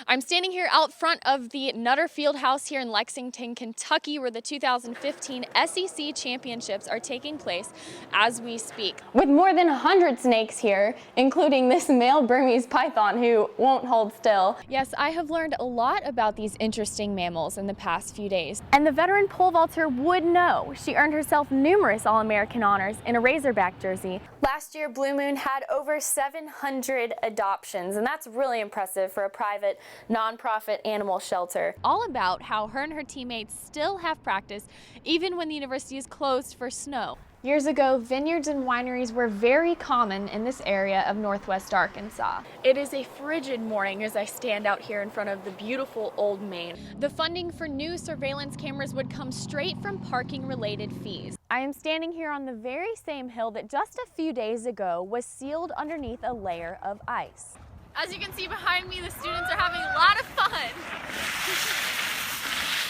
I'm standing here out front of the Nutter Fieldhouse here in Lexington, Kentucky, where the 2015 SEC Championships are taking place as we speak. With more than 100 snakes here, including this male Burmese python who won't hold still. Yes, I have learned a lot about these interesting mammals in the past few days. And the veteran pole vaulter would know. She earned herself numerous All-American honors in a Razorback jersey. Last year, Blue Moon had over 700 adoptions, and that's really impressive for a private, nonprofit animal shelter. All about how her and her teammates still have practice even when the university is closed for snow. Years ago, vineyards and wineries were very common in this area of northwest Arkansas. It is a frigid morning as I stand out here in front of the beautiful Old Main. The funding for new surveillance cameras would come straight from parking-related fees. I am standing here on the very same hill that just a few days ago was sealed underneath a layer of ice. As you can see behind me, the students are having a lot of fun.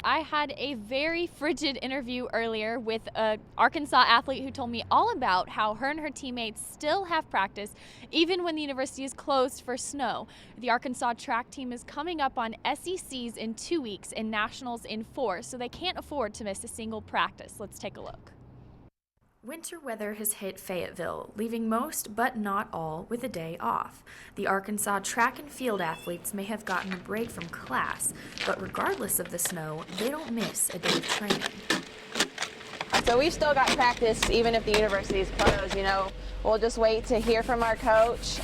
I had a very frigid interview earlier with an Arkansas athlete who told me all about how her and her teammates still have practice even when the university is closed for snow. The Arkansas track team is coming up on SECs in 2 weeks and nationals in 4, so they can't afford to miss a single practice. Let's take a look. Winter weather has hit Fayetteville, leaving most, but not all, with a day off. The Arkansas track and field athletes may have gotten a break from class, but regardless of the snow, they don't miss a day of training. So we've still got practice even if the university is closed, you know. We'll just wait to hear from our coach.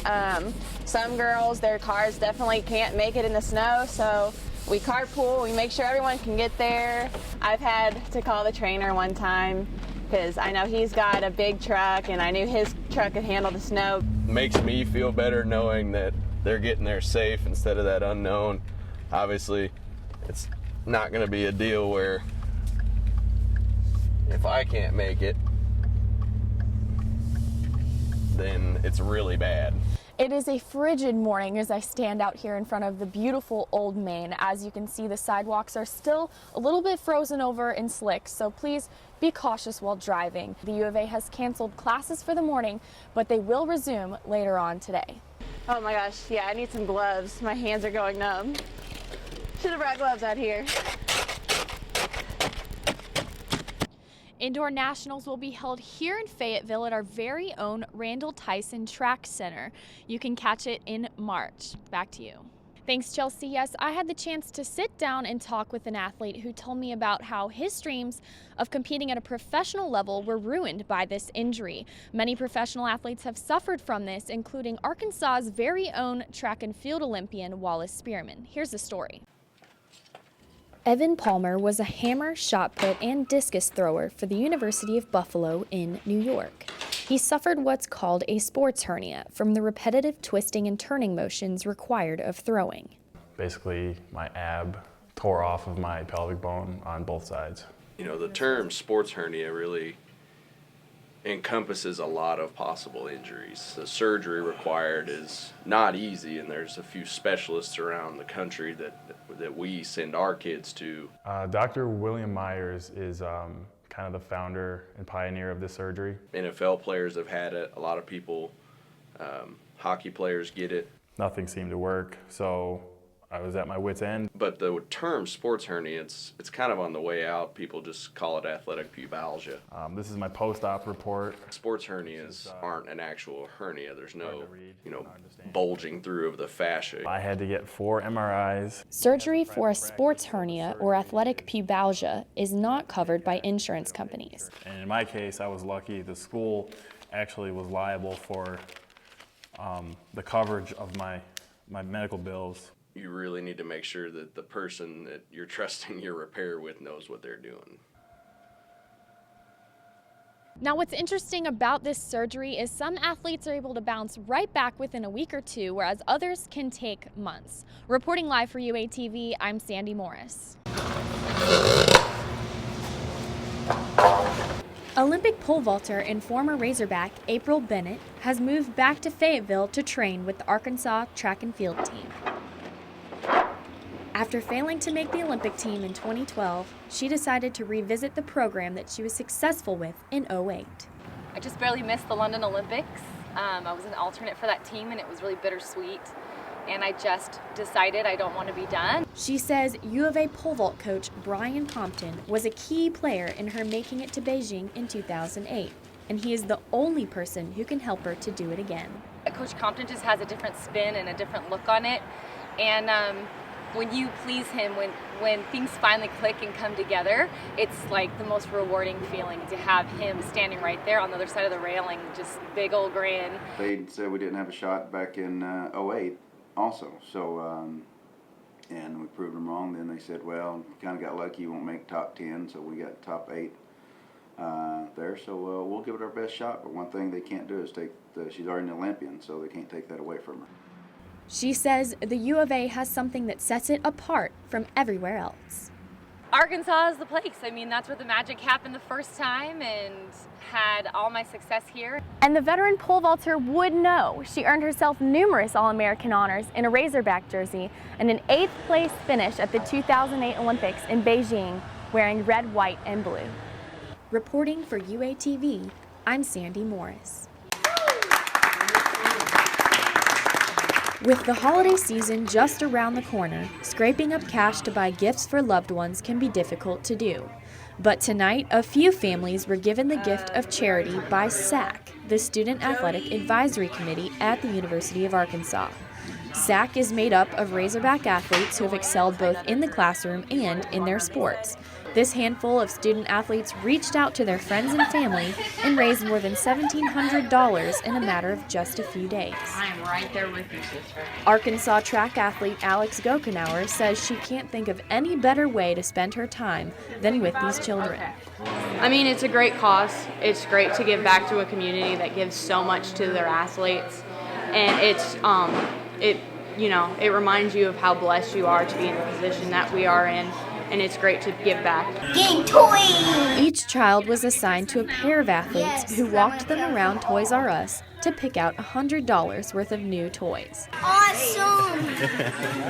Some girls, their cars definitely can't make it in the snow, so we carpool, we make sure everyone can get there. I've had to call the trainer one time, because I know he's got a big truck and I knew his truck could handle the snow. Makes me feel better knowing that they're getting there safe instead of that unknown. Obviously, it's not going to be a deal where if I can't make it, then it's really bad. It is a frigid morning as I stand out here in front of the beautiful Old Main. As you can see, the sidewalks are still a little bit frozen over and slick, so please be cautious while driving. The U of A has canceled classes for the morning, but they will resume later on today. Oh my gosh, yeah, I need some gloves. My hands are going numb. Should have brought gloves out here. Indoor nationals will be held here in Fayetteville at our very own Randall Tyson Track Center. You can catch it in March. Back to you. Thanks, Chelsea. Yes, I had the chance to sit down and talk with an athlete who told me about how his dreams of competing at a professional level were ruined by this injury. Many professional athletes have suffered from this, including Arkansas's very own track and field Olympian Wallace Spearman. Here's the story. Evan Palmer was a hammer, shot put, and discus thrower for the University of Buffalo in New York. He suffered what's called a sports hernia from the repetitive twisting and turning motions required of throwing. Basically, my ab tore off of my pelvic bone on both sides. You know, the term sports hernia really encompasses a lot of possible injuries. The surgery required is not easy, and there's a few specialists around the country that we send our kids to. Dr. William Myers is kind of the founder and pioneer of this surgery. NFL players have had it. A lot of people, hockey players get it. Nothing seemed to work, so I was at my wit's end. But the term sports hernia, it's kind of on the way out. People just call it athletic pubalgia. This is my post-op report. Sports hernias aren't an actual hernia. There's no, bulging through of the fascia. I had to get 4 MRIs. Surgery for a sports hernia or athletic pubalgia is not covered by insurance companies. And in my case, I was lucky. The school actually was liable for the coverage of my medical bills. You really need to make sure that the person that you're trusting your repair with knows what they're doing. Now, what's interesting about this surgery is some athletes are able to bounce right back within a week or two, whereas others can take months. Reporting live for UATV, I'm Sandi Morris. Olympic pole vaulter and former Razorback April Bennett has moved back to Fayetteville to train with the Arkansas track and field team. After failing to make the Olympic team in 2012, she decided to revisit the program that she was successful with in 2008. I just barely missed the London Olympics. I was an alternate for that team, and it was really bittersweet. and I just decided I don't want to be done. She says U of A pole vault coach Brian Compton was a key player in her making it to Beijing in 2008, and he is the only person who can help her to do it again. Coach Compton just has a different spin and a different look on it, and when you please him, when things finally click and come together, it's like the most rewarding feeling to have him standing right there on the other side of the railing, just big old grin. They said we didn't have a shot back in '08 also, so and we proved them wrong. Then they said, well, kind of got lucky, you won't make top 10, so we got top 8 there, so we'll give it our best shot. But one thing they can't do is she's already an Olympian, so they can't take that away from her. She says the U of A has something that sets it apart from everywhere else. Arkansas is the place. I mean, that's where the magic happened the first time, and had all my success here. And the veteran pole vaulter would know. She earned herself numerous All-American honors in a Razorback jersey and an 8th place finish at the 2008 Olympics in Beijing wearing red, white, and blue. Reporting for UATV, I'm Sandi Morris. With the holiday season just around the corner, scraping up cash to buy gifts for loved ones can be difficult to do. But tonight, a few families were given the gift of charity by SAC, the Student Athletic Advisory Committee at the University of Arkansas. SAC is made up of Razorback athletes who have excelled both in the classroom and in their sports. This handful of student athletes reached out to their friends and family and raised more than $1,700 in a matter of just a few days. I am right there with you, sister. Arkansas track athlete Alex Gokenauer says she can't think of any better way to spend her time than with these children. I mean, it's a great cause. It's great to give back to a community that gives so much to their athletes, and it reminds you of how blessed you are to be in the position that we are in. And it's great to give back. Game toy! Each child was assigned to a pair of athletes who walked them around Toys R Us to pick out $100 worth of new toys. Awesome!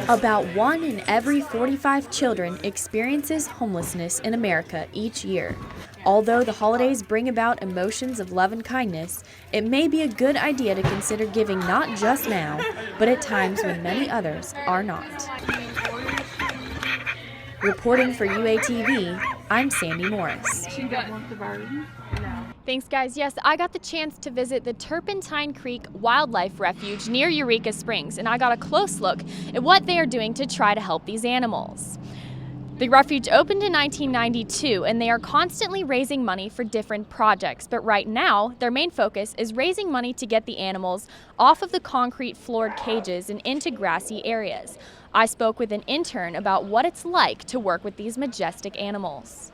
About 1 in every 45 children experiences homelessness in America each year. Although the holidays bring about emotions of love and kindness, it may be a good idea to consider giving not just now, but at times when many others are not. Reporting for UATV, I'm Sandi Morris. Thanks, guys. Yes, I got the chance to visit the Turpentine Creek Wildlife Refuge near Eureka Springs, and I got a close look at what they are doing to try to help these animals. The refuge opened in 1992, and they are constantly raising money for different projects, but right now, their main focus is raising money to get the animals off of the concrete floored cages and into grassy areas. I spoke with an intern about what it's like to work with these majestic animals.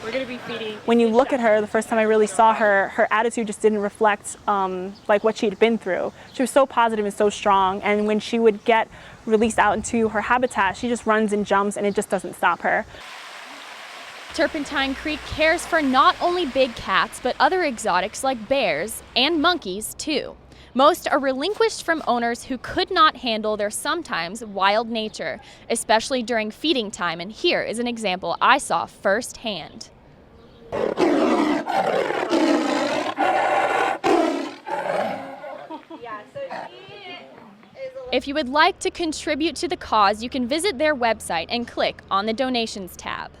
We're going to be feeding. When you look at her, the first time I really saw her, her attitude just didn't reflect like what she'd been through. She was so positive and so strong, and when she would get released out into her habitat, she just runs and jumps, and it just doesn't stop her. Turpentine Creek cares for not only big cats, but other exotics like bears and monkeys too. Most are relinquished from owners who could not handle their sometimes wild nature, especially during feeding time, and here is an example I saw firsthand. If you would like to contribute to the cause, you can visit their website and click on the donations tab.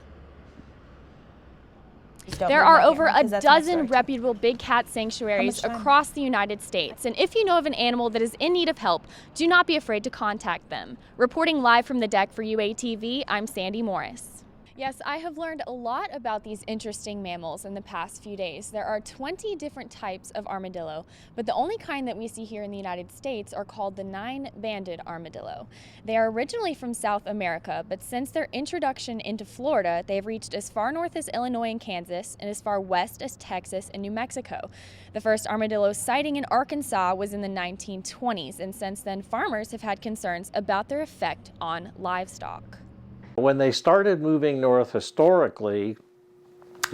There are over a dozen reputable big cat sanctuaries across the United States, and if you know of an animal that is in need of help, do not be afraid to contact them. Reporting live from the deck for UATV, I'm Sandi Morris. Yes, I have learned a lot about these interesting mammals in the past few days. There are 20 different types of armadillo, but the only kind that we see here in the United States are called the 9-banded armadillo. They are originally from South America, but since their introduction into Florida, they have reached as far north as Illinois and Kansas and as far west as Texas and New Mexico. The first armadillo sighting in Arkansas was in the 1920s, and since then, farmers have had concerns about their effect on livestock. When they started moving north historically,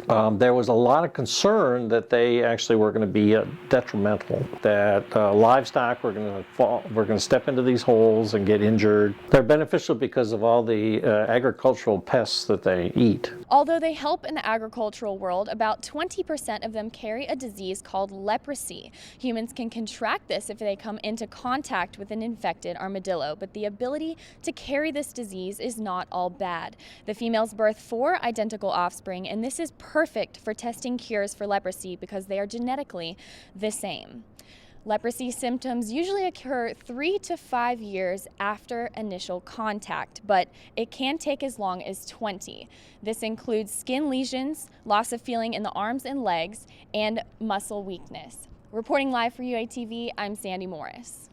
there was a lot of concern that they actually were going to be detrimental, that livestock were going to step into these holes and get injured. They're beneficial because of all the agricultural pests that they eat. Although they help in the agricultural world, about 20% of them carry a disease called leprosy. Humans can contract this if they come into contact with an infected armadillo, but the ability to carry this disease is not all bad. The females birth 4 identical offspring, and this is perfect for testing cures for leprosy because they are genetically the same. Leprosy symptoms usually occur 3 to 5 years after initial contact, but it can take as long as 20. This includes skin lesions, loss of feeling in the arms and legs, and muscle weakness. Reporting live for UATV, I'm Sandi Morris.